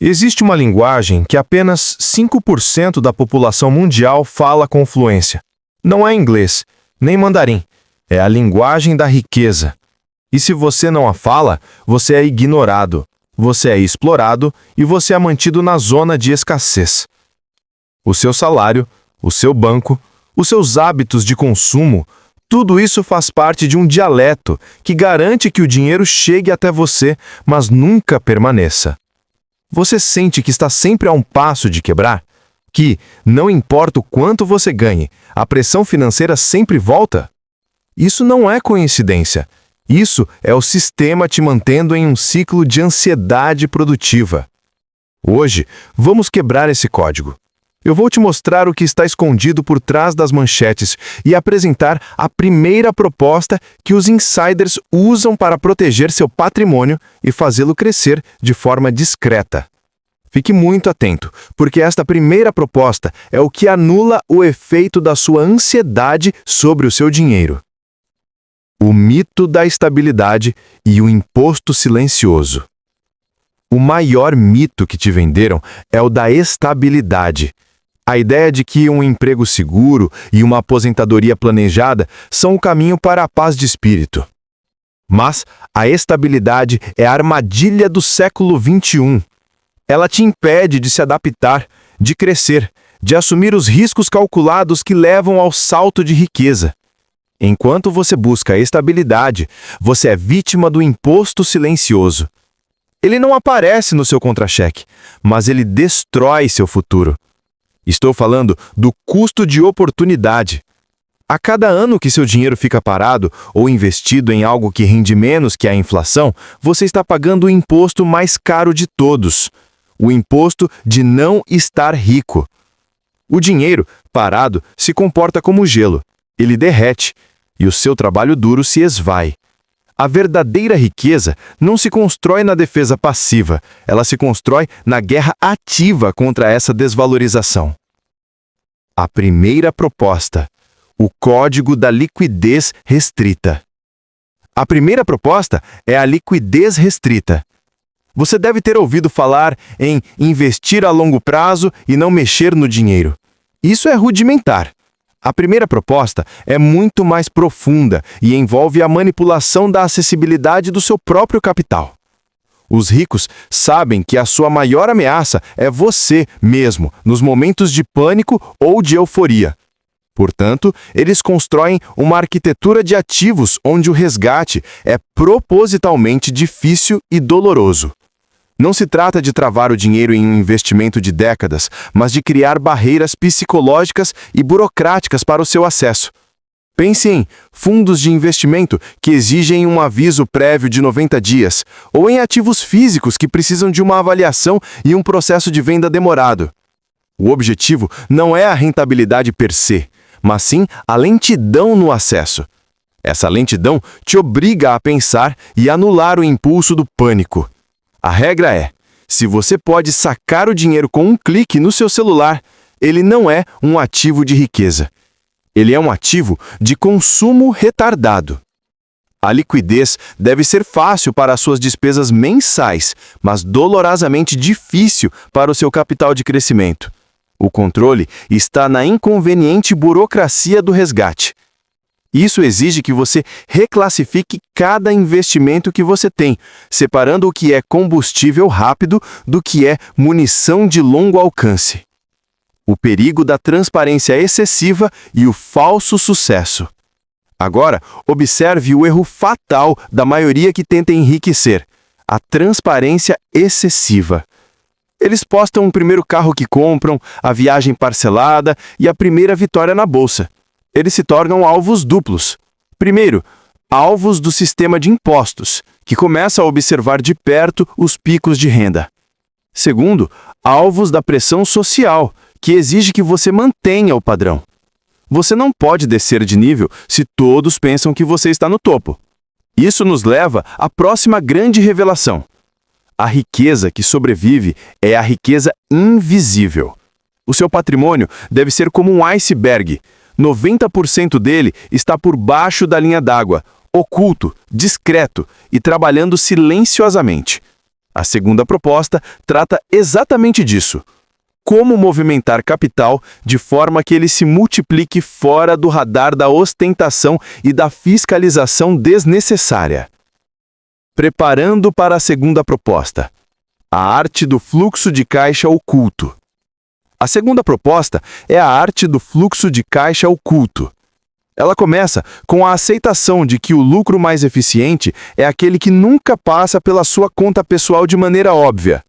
Existe uma linguagem que apenas 5% da população mundial fala com fluência. Não é inglês, nem mandarim. É a linguagem da riqueza. E se você não a fala, você é ignorado, você é explorado e você é mantido na zona de escassez. O seu salário, o seu banco, os seus hábitos de consumo, tudo isso faz parte de um dialeto que garante que o dinheiro chegue até você, mas nunca permaneça. Você sente que está sempre a um passo de quebrar? Que, não importa o quanto você ganhe, a pressão financeira sempre volta? Isso não é coincidência. Isso é o sistema te mantendo em um ciclo de ansiedade produtiva. Hoje, vamos quebrar esse código. Eu vou te mostrar o que está escondido por trás das manchetes e apresentar a primeira proposta que os insiders usam para proteger seu patrimônio e fazê-lo crescer de forma discreta. Fique muito atento, porque esta primeira proposta é o que anula o efeito da sua ansiedade sobre o seu dinheiro. O mito da estabilidade e o imposto silencioso. O maior mito que te venderam é o da estabilidade. A ideia de que um emprego seguro e uma aposentadoria planejada são o caminho para a paz de espírito. Mas a estabilidade é a armadilha do século XXI. Ela te impede de se adaptar, de crescer, de assumir os riscos calculados que levam ao salto de riqueza. Enquanto você busca a estabilidade, você é vítima do imposto silencioso. Ele não aparece no seu contra-cheque, mas ele destrói seu futuro. Estou falando do custo de oportunidade. A cada ano que seu dinheiro fica parado ou investido em algo que rende menos que a inflação, você está pagando o imposto mais caro de todos, o imposto de não estar rico. O dinheiro, parado, se comporta como gelo. Ele derrete e o seu trabalho duro se esvai. A verdadeira riqueza não se constrói na defesa passiva, ela se constrói na guerra ativa contra essa desvalorização. A primeira proposta: o código da liquidez restrita. A primeira proposta é a liquidez restrita. Você deve ter ouvido falar em investir a longo prazo e não mexer no dinheiro. Isso é rudimentar. A primeira proposta é muito mais profunda e envolve a manipulação da acessibilidade do seu próprio capital. Os ricos sabem que a sua maior ameaça é você mesmo, nos momentos de pânico ou de euforia. Portanto, eles constroem uma arquitetura de ativos onde o resgate é propositalmente difícil e doloroso. Não se trata de travar o dinheiro em um investimento de décadas, mas de criar barreiras psicológicas e burocráticas para o seu acesso. Pense em fundos de investimento que exigem um aviso prévio de 90 dias, ou em ativos físicos que precisam de uma avaliação e um processo de venda demorado. O objetivo não é a rentabilidade per se, mas sim a lentidão no acesso. Essa lentidão te obriga a pensar e anular o impulso do pânico. A regra é: se você pode sacar o dinheiro com um clique no seu celular, ele não é um ativo de riqueza. Ele é um ativo de consumo retardado. A liquidez deve ser fácil para as suas despesas mensais, mas dolorosamente difícil para o seu capital de crescimento. O controle está na inconveniente burocracia do resgate. Isso exige que você reclassifique cada investimento que você tem, separando o que é combustível rápido do que é munição de longo alcance. O perigo da transparência excessiva e o falso sucesso. Agora, observe o erro fatal da maioria que tenta enriquecer: a transparência excessiva. Eles postam o primeiro carro que compram, a viagem parcelada e a primeira vitória na bolsa. Eles se tornam alvos duplos. Primeiro, alvos do sistema de impostos, que começa a observar de perto os picos de renda. Segundo, alvos da pressão social, que exige que você mantenha o padrão. Você não pode descer de nível se todos pensam que você está no topo. Isso nos leva à próxima grande revelação. A riqueza que sobrevive é a riqueza invisível. O seu patrimônio deve ser como um iceberg. 90% dele está por baixo da linha d'água, oculto, discreto e trabalhando silenciosamente. A segunda proposta trata exatamente disso. Como movimentar capital de forma que ele se multiplique fora do radar da ostentação e da fiscalização desnecessária. Preparando para a segunda proposta. A arte do fluxo de caixa oculto. A segunda proposta é a arte do fluxo de caixa oculto. Ela começa com a aceitação de que o lucro mais eficiente é aquele que nunca passa pela sua conta pessoal de maneira óbvia.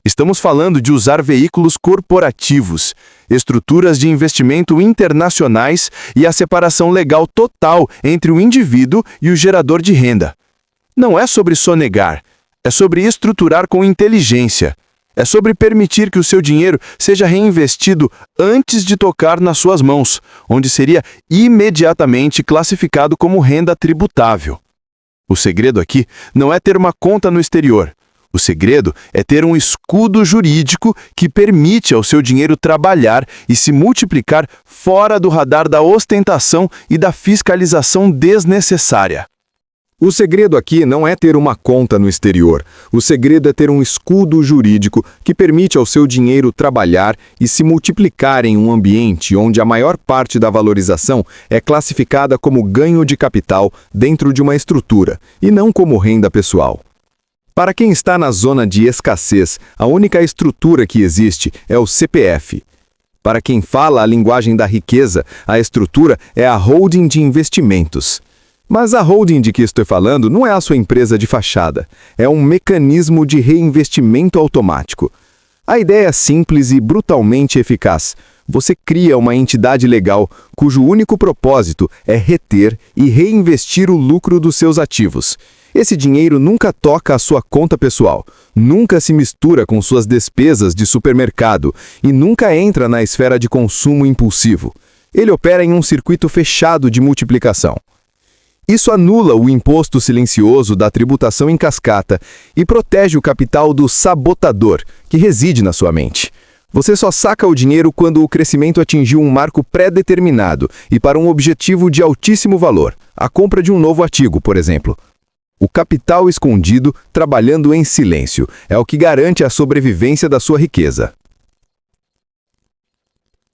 Estamos falando de usar veículos corporativos, estruturas de investimento internacionais e a separação legal total entre o indivíduo e o gerador de renda. Não é sobre sonegar, é sobre estruturar com inteligência. É sobre permitir que o seu dinheiro seja reinvestido antes de tocar nas suas mãos, onde seria imediatamente classificado como renda tributável. O segredo aqui não é ter uma conta no exterior. O segredo é ter um escudo jurídico que permite ao seu dinheiro trabalhar e se multiplicar fora do radar da ostentação e da fiscalização desnecessária. O segredo aqui não é ter uma conta no exterior. O segredo é ter um escudo jurídico que permite ao seu dinheiro trabalhar e se multiplicar em um ambiente onde a maior parte da valorização é classificada como ganho de capital dentro de uma estrutura, e não como renda pessoal. Para quem está na zona de escassez, a única estrutura que existe é o CPF. Para quem fala a linguagem da riqueza, a estrutura é a holding de investimentos. Mas a holding de que estou falando não é a sua empresa de fachada, é um mecanismo de reinvestimento automático. A ideia é simples e brutalmente eficaz. Você cria uma entidade legal cujo único propósito é reter e reinvestir o lucro dos seus ativos. Esse dinheiro nunca toca a sua conta pessoal, nunca se mistura com suas despesas de supermercado e nunca entra na esfera de consumo impulsivo. Ele opera em um circuito fechado de multiplicação. Isso anula o imposto silencioso da tributação em cascata e protege o capital do sabotador, que reside na sua mente. Você só saca o dinheiro quando o crescimento atingiu um marco pré-determinado e para um objetivo de altíssimo valor, a compra de um novo artigo, por exemplo. O capital escondido, trabalhando em silêncio, é o que garante a sobrevivência da sua riqueza.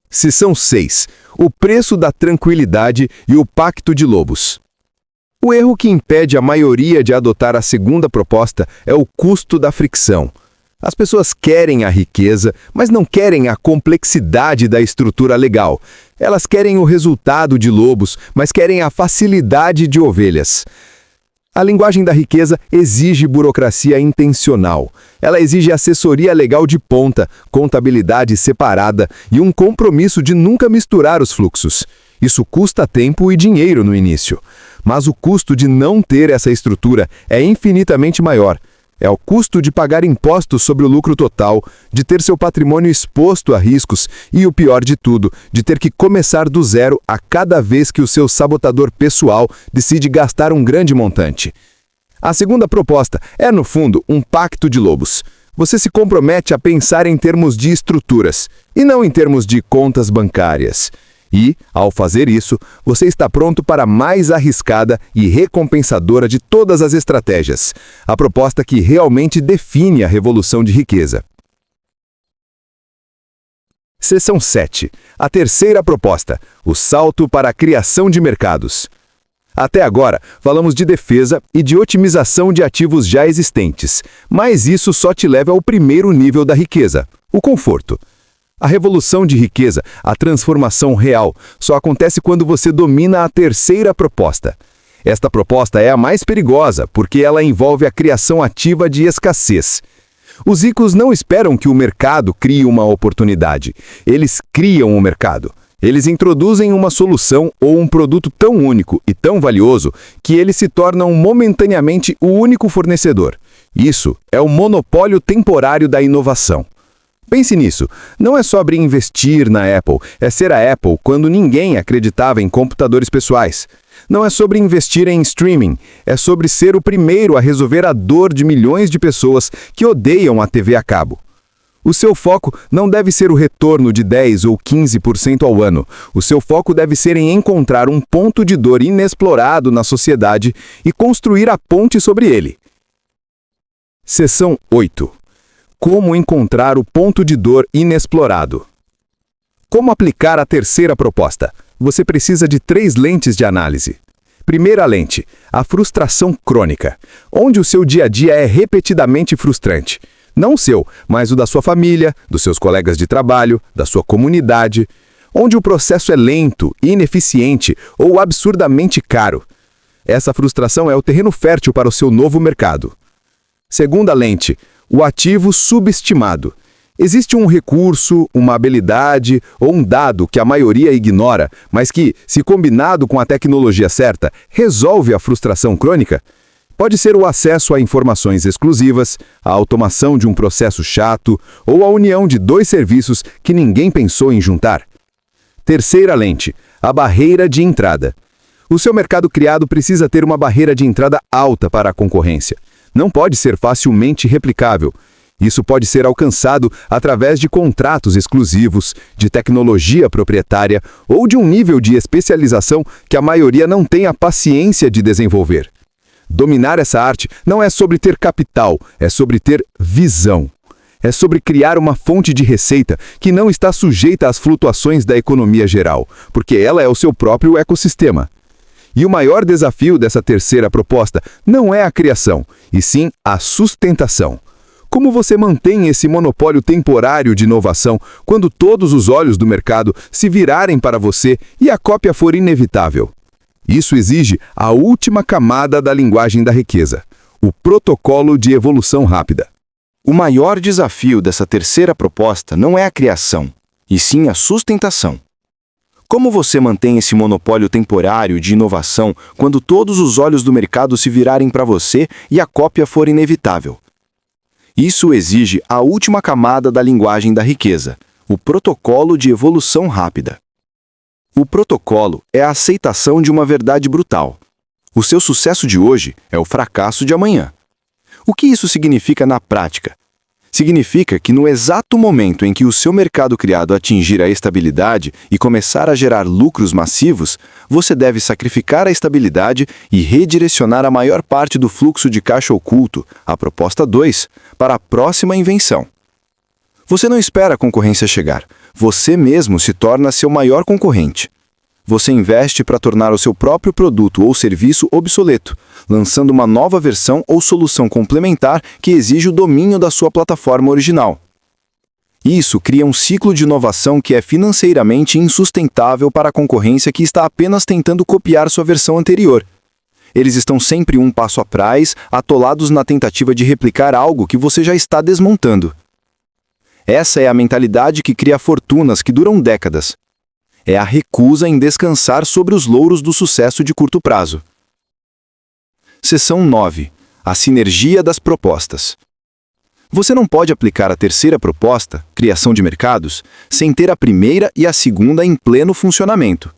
Seção 6. O preço da tranquilidade e o pacto de lobos. O erro que impede a maioria de adotar a segunda proposta é o custo da fricção. As pessoas querem a riqueza, mas não querem a complexidade da estrutura legal. Elas querem o resultado de lobos, mas querem a facilidade de ovelhas. A linguagem da riqueza exige burocracia intencional. Ela exige assessoria legal de ponta, contabilidade separada e um compromisso de nunca misturar os fluxos. Isso custa tempo e dinheiro no início. Mas o custo de não ter essa estrutura é infinitamente maior. É o custo de pagar impostos sobre o lucro total, de ter seu patrimônio exposto a riscos e, o pior de tudo, de ter que começar do zero a cada vez que o seu sabotador pessoal decide gastar um grande montante. A segunda proposta é, no fundo, um pacto de lobos. Você se compromete a pensar em termos de estruturas, e não em termos de contas bancárias. E, ao fazer isso, você está pronto para a mais arriscada e recompensadora de todas as estratégias, a proposta que realmente define a revolução de riqueza. Seção 7. A terceira proposta, o salto para a criação de mercados. Até agora, falamos de defesa e de otimização de ativos já existentes, mas isso só te leva ao primeiro nível da riqueza, o conforto. A revolução de riqueza, a transformação real, só acontece quando você domina a terceira proposta. Esta proposta é a mais perigosa, porque ela envolve a criação ativa de escassez. Os ricos não esperam que o mercado crie uma oportunidade. Eles criam o mercado. Eles introduzem uma solução ou um produto tão único e tão valioso que eles se tornam momentaneamente o único fornecedor. Isso é o monopólio temporário da inovação. Pense nisso, não é sobre investir na Apple, é ser a Apple quando ninguém acreditava em computadores pessoais. Não é sobre investir em streaming, é sobre ser o primeiro a resolver a dor de milhões de pessoas que odeiam a TV a cabo. O seu foco não deve ser o retorno de 10 ou 15% ao ano. O seu foco deve ser em encontrar um ponto de dor inexplorado na sociedade e construir a ponte sobre ele. Seção 8. Como encontrar o ponto de dor inexplorado. Como aplicar a terceira proposta? Você precisa de 3 lentes de análise. Primeira lente, a frustração crônica, onde o seu dia a dia é repetidamente frustrante. Não o seu, mas o da sua família, dos seus colegas de trabalho, da sua comunidade, onde o processo é lento, ineficiente ou absurdamente caro. Essa frustração é o terreno fértil para o seu novo mercado. Segunda lente, o ativo subestimado. Existe um recurso, uma habilidade ou um dado que a maioria ignora, mas que, se combinado com a tecnologia certa, resolve a frustração crônica? Pode ser o acesso a informações exclusivas, a automação de um processo chato ou a união de 2 serviços que ninguém pensou em juntar. Terceira lente, a barreira de entrada. O seu mercado criado precisa ter uma barreira de entrada alta para a concorrência. Não pode ser facilmente replicável. Isso pode ser alcançado através de contratos exclusivos, de tecnologia proprietária ou de um nível de especialização que a maioria não tem a paciência de desenvolver. Dominar essa arte não é sobre ter capital, é sobre ter visão. É sobre criar uma fonte de receita que não está sujeita às flutuações da economia geral, porque ela é o seu próprio ecossistema. E o maior desafio dessa terceira proposta não é a criação, e sim a sustentação. Como você mantém esse monopólio temporário de inovação quando todos os olhos do mercado se virarem para você e a cópia for inevitável? Isso exige a última camada da linguagem da riqueza, o protocolo de evolução rápida. O maior desafio dessa terceira proposta não é a criação, e sim a sustentação. Como você mantém esse monopólio temporário de inovação quando todos os olhos do mercado se virarem para você e a cópia for inevitável? Isso exige a última camada da linguagem da riqueza, o protocolo de evolução rápida. O protocolo é a aceitação de uma verdade brutal. O seu sucesso de hoje é o fracasso de amanhã. O que isso significa na prática? Significa que no exato momento em que o seu mercado criado atingir a estabilidade e começar a gerar lucros massivos, você deve sacrificar a estabilidade e redirecionar a maior parte do fluxo de caixa oculto, a proposta 2, para a próxima invenção. Você não espera a concorrência chegar. Você mesmo se torna seu maior concorrente. Você investe para tornar o seu próprio produto ou serviço obsoleto, lançando uma nova versão ou solução complementar que exige o domínio da sua plataforma original. Isso cria um ciclo de inovação que é financeiramente insustentável para a concorrência que está apenas tentando copiar sua versão anterior. Eles estão sempre um passo atrás, atolados na tentativa de replicar algo que você já está desmontando. Essa é a mentalidade que cria fortunas que duram décadas. É a recusa em descansar sobre os louros do sucesso de curto prazo. Seção 9. A sinergia das propostas. Você não pode aplicar a terceira proposta, criação de mercados, sem ter a primeira e a segunda em pleno funcionamento.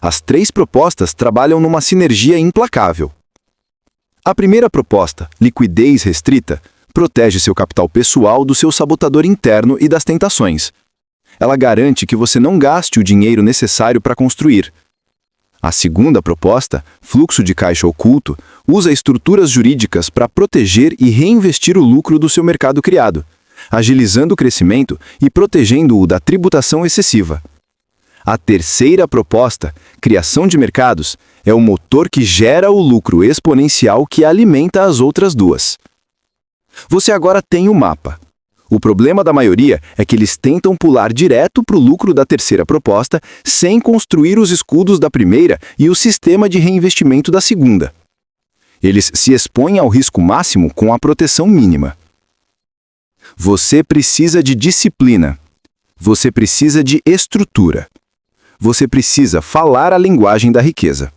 As 3 propostas trabalham numa sinergia implacável. A primeira proposta, liquidez restrita, protege seu capital pessoal do seu sabotador interno e das tentações. Ela garante que você não gaste o dinheiro necessário para construir. A segunda proposta, fluxo de caixa oculto, usa estruturas jurídicas para proteger e reinvestir o lucro do seu mercado criado, agilizando o crescimento e protegendo-o da tributação excessiva. A terceira proposta, criação de mercados, é o motor que gera o lucro exponencial que alimenta as outras 2. Você agora tem o mapa. O problema da maioria é que eles tentam pular direto para o lucro da terceira proposta sem construir os escudos da primeira e o sistema de reinvestimento da segunda. Eles se expõem ao risco máximo com a proteção mínima. Você precisa de disciplina. Você precisa de estrutura. Você precisa falar a linguagem da riqueza.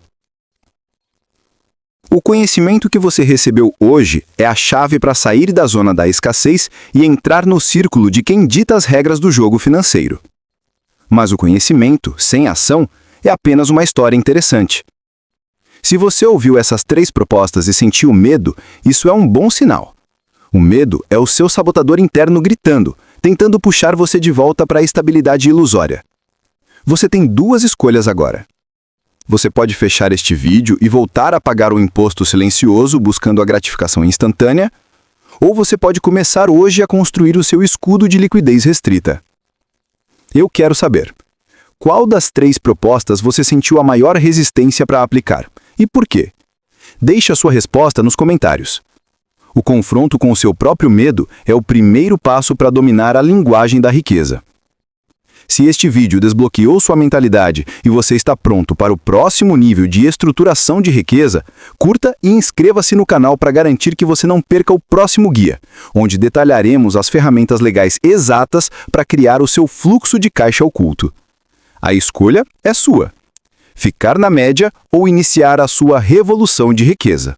O conhecimento que você recebeu hoje é a chave para sair da zona da escassez e entrar no círculo de quem dita as regras do jogo financeiro. Mas o conhecimento, sem ação, é apenas uma história interessante. Se você ouviu essas 3 propostas e sentiu medo, isso é um bom sinal. O medo é o seu sabotador interno gritando, tentando puxar você de volta para a estabilidade ilusória. Você tem 2 escolhas agora. Você pode fechar este vídeo e voltar a pagar o imposto silencioso buscando a gratificação instantânea, Ou você pode começar hoje a construir o seu escudo de liquidez restrita. Eu quero saber, qual das 3 propostas você sentiu a maior resistência para aplicar? E por quê? Deixe a sua resposta nos comentários. O confronto com o seu próprio medo é o primeiro passo para dominar a linguagem da riqueza. Se este vídeo desbloqueou sua mentalidade e você está pronto para o próximo nível de estruturação de riqueza, curta e inscreva-se no canal para garantir que você não perca o próximo guia, onde detalharemos as ferramentas legais exatas para criar o seu fluxo de caixa oculto. A escolha é sua: ficar na média ou iniciar a sua revolução de riqueza.